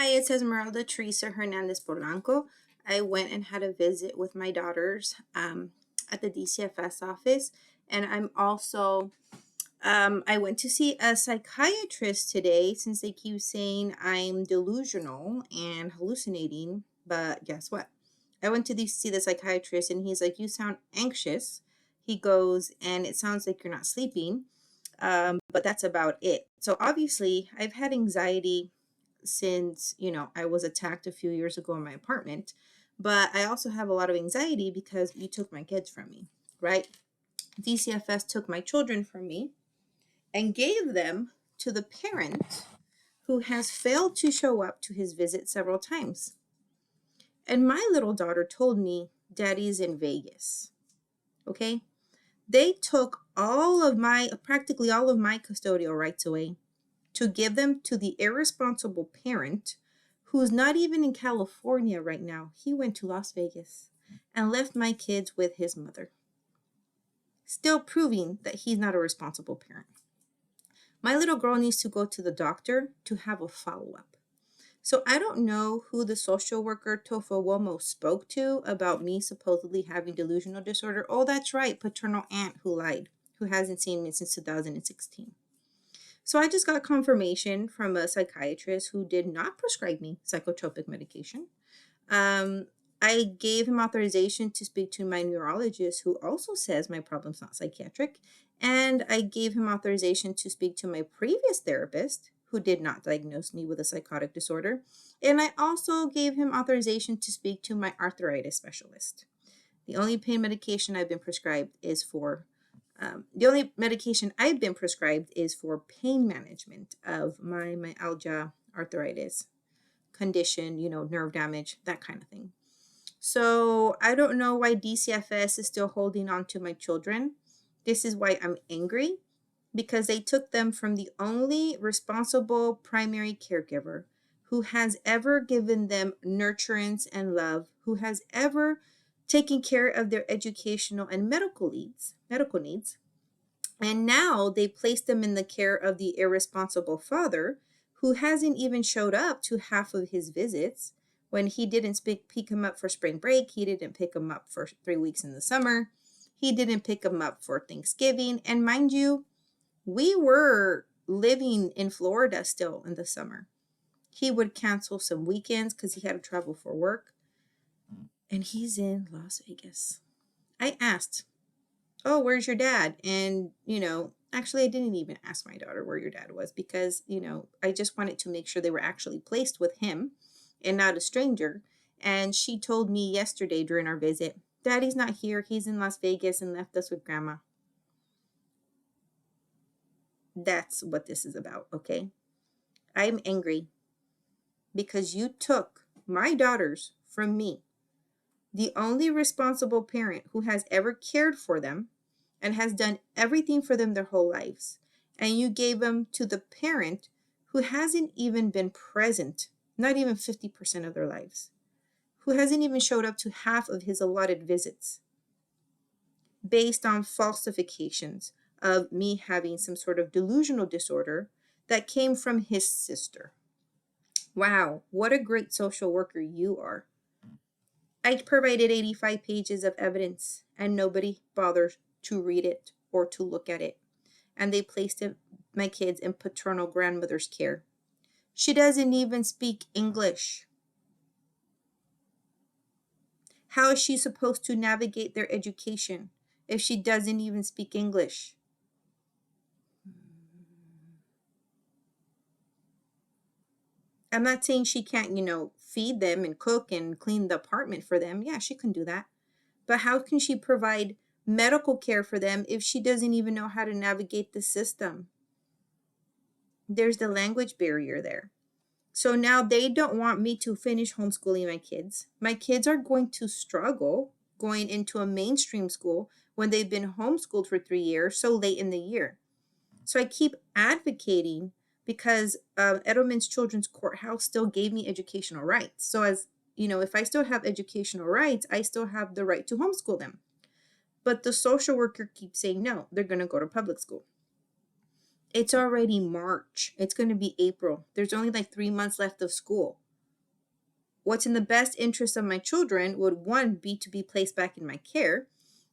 Hi, it's Esmeralda Teresa Hernandez Polanco. I went and had a visit with my daughters at the Dcfs office, and I went to see a psychiatrist today since they keep saying I'm delusional and hallucinating. But guess what? I went to see the psychiatrist, and he's like, "You sound anxious." He goes, "And it sounds like you're not sleeping." But that's about it. So obviously, I've had anxiety since, I was attacked a few years ago in my apartment. But I also have a lot of anxiety because you took my kids from me, right? DCFS took my children from me and gave them to the parent who has failed to show up to his visit several times. And my little daughter told me, Daddy's in Vegas. Okay? They took practically all of my custodial rights away to give them to the irresponsible parent who's not even in California right now. He went to Las Vegas and left my kids with his mother, still proving that he's not a responsible parent. My little girl needs to go to the doctor to have a follow-up. So I don't know who the social worker Tofa Womo spoke to about me supposedly having delusional disorder. Oh, that's right, paternal aunt who lied, who hasn't seen me since 2016. So I just got confirmation from a psychiatrist who did not prescribe me psychotropic medication. I gave him authorization to speak to my neurologist, who also says my problem's not psychiatric. And I gave him authorization to speak to my previous therapist, who did not diagnose me with a psychotic disorder. And I also gave him authorization to speak to my arthritis specialist. The only pain medication I've been prescribed is for the only medication I've been prescribed is for pain management of my myalgia, arthritis condition, nerve damage, that kind of thing. So I don't know why DCFS is still holding on to my children. This is why I'm angry, because they took them from the only responsible primary caregiver who has ever given them nurturance and love, who has ever taken care of their educational and medical needs. And now they placed them in the care of the irresponsible father who hasn't even showed up to half of his visits. When he didn't pick him up for spring break, he didn't pick him up for 3 weeks in the summer. He didn't pick him up for Thanksgiving. And mind you, we were living in Florida still in the summer. He would cancel some weekends because he had to travel for work. And he's in Las Vegas. I asked, "Oh, where's your dad?" And, actually, I didn't even ask my daughter where your dad was because, I just wanted to make sure they were actually placed with him and not a stranger. And she told me yesterday during our visit, "Daddy's not here. He's in Las Vegas and left us with Grandma." That's what this is about, okay? I'm angry because you took my daughters from me, the only responsible parent who has ever cared for them and has done everything for them their whole lives. And you gave them to the parent who hasn't even been present, not even 50% of their lives, who hasn't even showed up to half of his allotted visits, based on falsifications of me having some sort of delusional disorder that came from his sister. Wow, what a great social worker you are. I provided 85 pages of evidence and nobody bothered to read it or to look at it. And they placed my kids in paternal grandmother's care. She doesn't even speak English. How is she supposed to navigate their education if she doesn't even speak English? I'm not saying she can't, feed them and cook and clean the apartment for them. Yeah, she can do that. But how can she provide medical care for them if she doesn't even know how to navigate the system? There's the language barrier there. So now they don't want me to finish homeschooling my kids. My kids are going to struggle going into a mainstream school when they've been homeschooled for 3 years so late in the year. So I keep advocating because Edelman's Children's Courthouse still gave me educational rights. So as if I still have educational rights, I still have the right to homeschool them. But the social worker keeps saying, no, they're going to go to public school. It's already March. It's going to be April. There's only like 3 months left of school. What's in the best interest of my children would, one, be to be placed back in my care,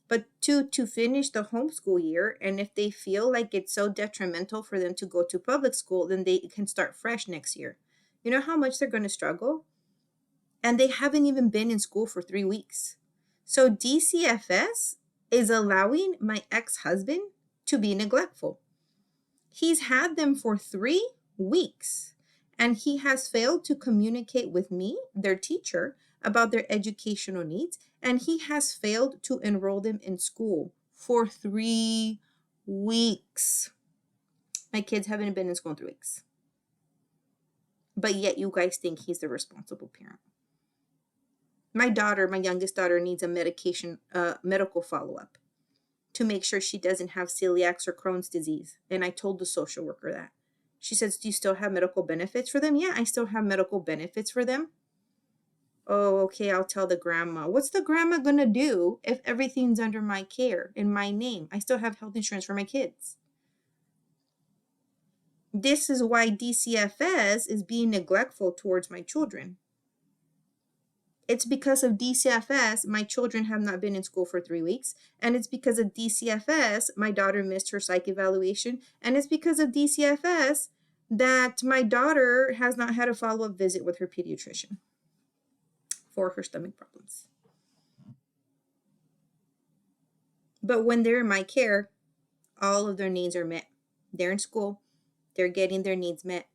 but two, to finish the homeschool year. And if they feel like it's so detrimental for them to go to public school, then they can start fresh next year. You know how much they're going to struggle? And they haven't even been in school for 3 weeks. So Dcfs is allowing my ex-husband to be neglectful. He's had them for 3 weeks, and he has failed to communicate with me, their teacher, about their educational needs, and he has failed to enroll them in school for 3 weeks. My kids haven't been in school in 3 weeks. But yet you guys think he's the responsible parent. My daughter, my youngest daughter, needs a medical follow-up to make sure she doesn't have celiac or Crohn's disease. And I told the social worker that. She says, do you still have medical benefits for them? Yeah, I still have medical benefits for them. Oh, okay, I'll tell the grandma. What's the grandma going to do if everything's under my care, in my name? I still have health insurance for my kids. This is why Dcfs is being neglectful towards my children. It's because of Dcfs, my children have not been in school for 3 weeks. And it's because of Dcfs, my daughter missed her psych evaluation. And it's because of Dcfs that my daughter has not had a follow-up visit with her pediatrician for her stomach problems. But when they're in my care, all of their needs are met. They're in school. They're getting their needs met.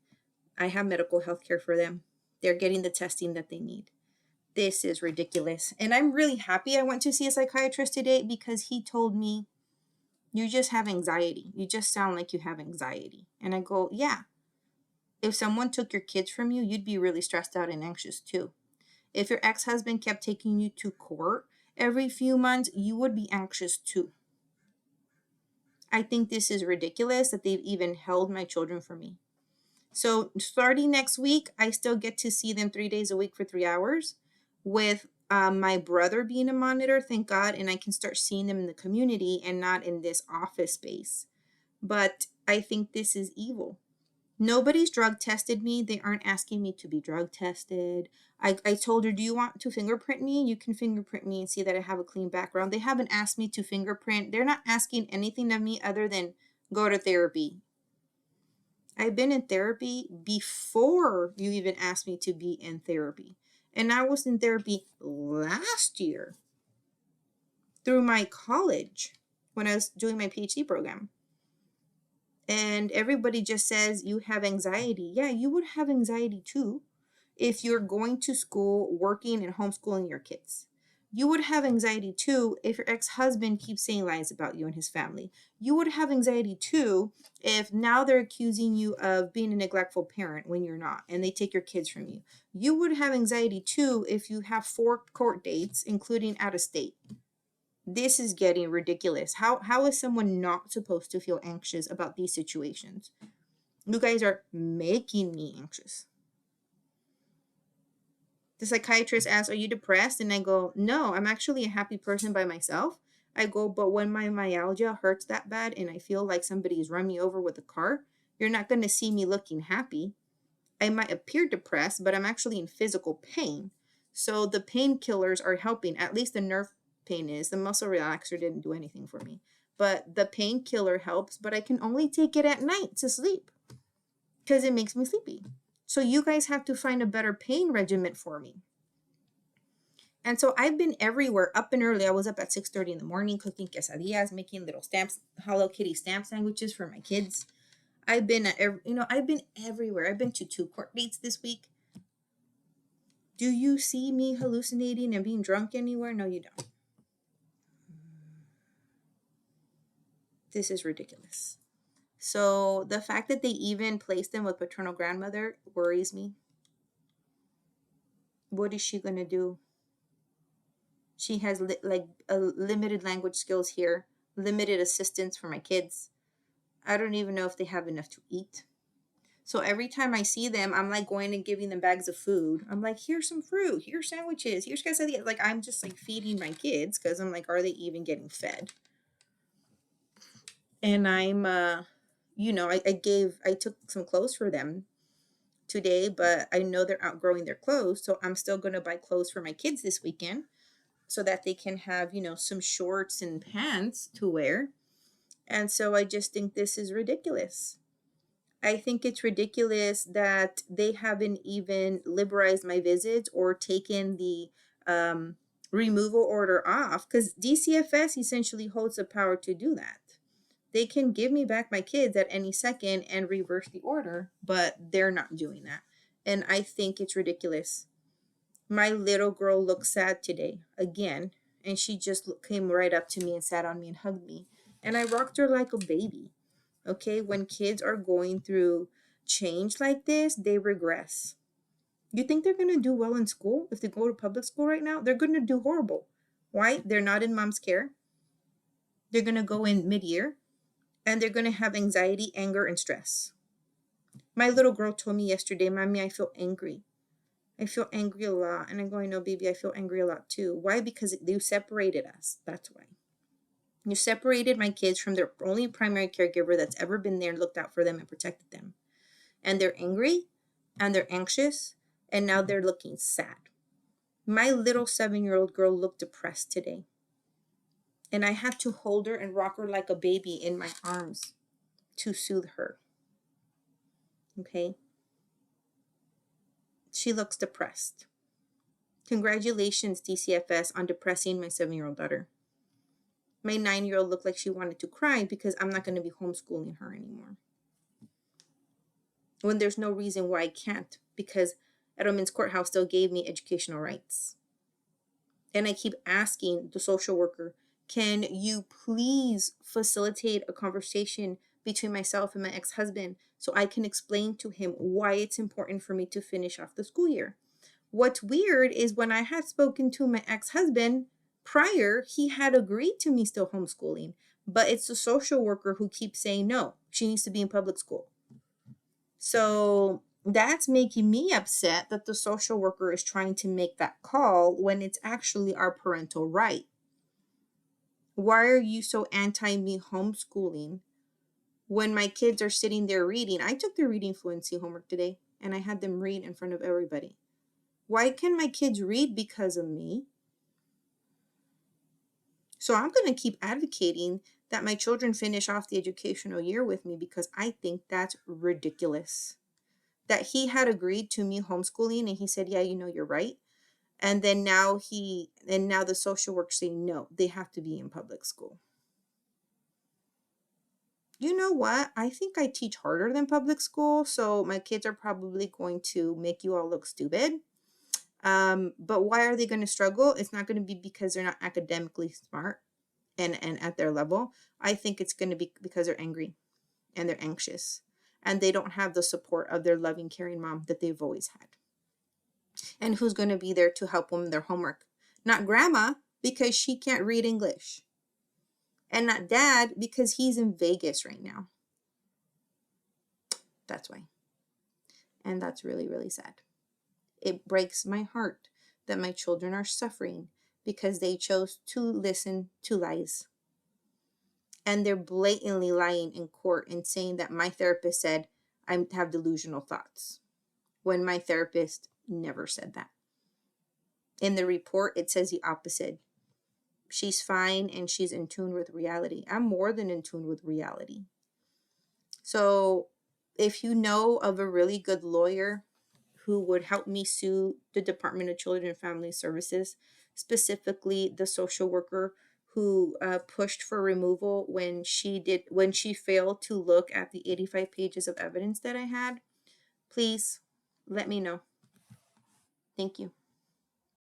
I have medical health care for them. They're getting the testing that they need. This is ridiculous. And I'm really happy I went to see a psychiatrist today because he told me, you just have anxiety. You just sound like you have anxiety. And I go, yeah. If someone took your kids from you, you'd be really stressed out and anxious too. If your ex-husband kept taking you to court every few months, you would be anxious too. I think this is ridiculous that they've even held my children from me. So starting next week, I still get to see them 3 days a week for 3 hours with my brother being a monitor, thank God, and I can start seeing them in the community and not in this office space. But I think this is evil. Nobody's drug tested me. They aren't asking me to be drug tested. I told her, do you want to fingerprint me? You can fingerprint me and see that I have a clean background. They haven't asked me to fingerprint. They're not asking anything of me other than go to therapy. I've been in therapy before you even asked me to be in therapy. And I was in therapy last year through my college when I was doing my PhD program. And everybody just says you have anxiety. Yeah, you would have anxiety too if you're going to school, working, and homeschooling your kids. You would have anxiety too if your ex-husband keeps saying lies about you and his family. You would have anxiety too if now they're accusing you of being a neglectful parent when you're not, and they take your kids from you. You would have anxiety too if you have 4 court dates, including out of state. This is getting ridiculous. How is someone not supposed to feel anxious about these situations? You guys are making me anxious. The psychiatrist asks, are you depressed? And I go, no, I'm actually a happy person by myself. I go, but when my myalgia hurts that bad and I feel like somebody's run me over with a car, you're not going to see me looking happy. I might appear depressed, but I'm actually in physical pain. So the painkillers are helping. At least the nerve pain is. The muscle relaxer didn't do anything for me. But the painkiller helps, but I can only take it at night to sleep because it makes me sleepy. So you guys have to find a better pain regimen for me. And so I've been everywhere, up and early. I was up at 6:30 in the morning cooking quesadillas, making little stamps, Hello Kitty stamp sandwiches for my kids. I've been everywhere. I've been to 2 court dates this week. Do you see me hallucinating and being drunk anywhere? No, you don't. This is ridiculous. So the fact that they even placed them with paternal grandmother worries me. What is she going to do? She has limited language skills here, limited assistance for my kids. I don't even know if they have enough to eat. So every time I see them, I'm like going and giving them bags of food. I'm like, here's some fruit, here's sandwiches, here's quesadillas. Like I'm just like feeding my kids because I'm like, are they even getting fed? And I'm, I took some clothes for them today, but I know they're outgrowing their clothes. So I'm still going to buy clothes for my kids this weekend so that they can have, some shorts and pants to wear. And so I just think this is ridiculous. I think it's ridiculous that they haven't even liberalized my visits or taken the um, removal order off, because Dcfs essentially holds the power to do that. They can give me back my kids at any second and reverse the order, but they're not doing that. And I think it's ridiculous. My little girl looked sad today again, and she just came right up to me and sat on me and hugged me. And I rocked her like a baby. Okay, when kids are going through change like this, they regress. You think they're going to do well in school? If they go to public school right now, they're going to do horrible. Why? They're not in mom's care. They're going to go in mid-year, and they're going to have anxiety, anger, and stress. My little girl told me yesterday, Mommy, I feel angry. I feel angry a lot. And I'm going, no, baby, I feel angry a lot too. Why? Because you separated us. That's why. You separated my kids from their only primary caregiver that's ever been there and looked out for them and protected them. And they're angry and they're anxious, and now they're looking sad. My little 7-year-old girl looked depressed today. And I had to hold her and rock her like a baby in my arms to soothe her. Okay? She looks depressed. Congratulations, Dcfs, on depressing my 7-year-old daughter. My 9-year-old looked like she wanted to cry because I'm not going to be homeschooling her anymore. When there's no reason why I can't, because Edelman's Courthouse still gave me educational rights. And I keep asking the social worker, can you please facilitate a conversation between myself and my ex-husband so I can explain to him why it's important for me to finish off the school year? What's weird is when I had spoken to my ex-husband prior, he had agreed to me still homeschooling, but it's the social worker who keeps saying, no, she needs to be in public school. So that's making me upset that the social worker is trying to make that call when it's actually our parental right. Why are you so anti me homeschooling when my kids are sitting there reading? I took their reading fluency homework today and I had them read in front of everybody. Why can my kids read because of me? So I'm going to keep advocating that my children finish off the educational year with me because I think that's ridiculous. That he had agreed to me homeschooling and he said, yeah, you're right. And then now the social work saying, no, they have to be in public school. You know what? I think I teach harder than public school. So my kids are probably going to make you all look stupid. But why are they going to struggle? It's not going to be because they're not academically smart and at their level. I think it's going to be because they're angry and they're anxious and they don't have the support of their loving, caring mom that they've always had. And who's going to be there to help them with their homework? Not grandma, because she can't read English. And not dad, because he's in Vegas right now. That's why. And that's really, really sad. It breaks my heart that my children are suffering because they chose to listen to lies. And they're blatantly lying in court and saying that my therapist said I have delusional thoughts, when my therapist never said that. In the report, it says the opposite. She's fine and she's in tune with reality. I'm more than in tune with reality. So if you know of a really good lawyer who would help me sue the Department of Children and Family Services, specifically the social worker who pushed for removal when she failed to look at the 85 pages of evidence that I had, please let me know. Thank you.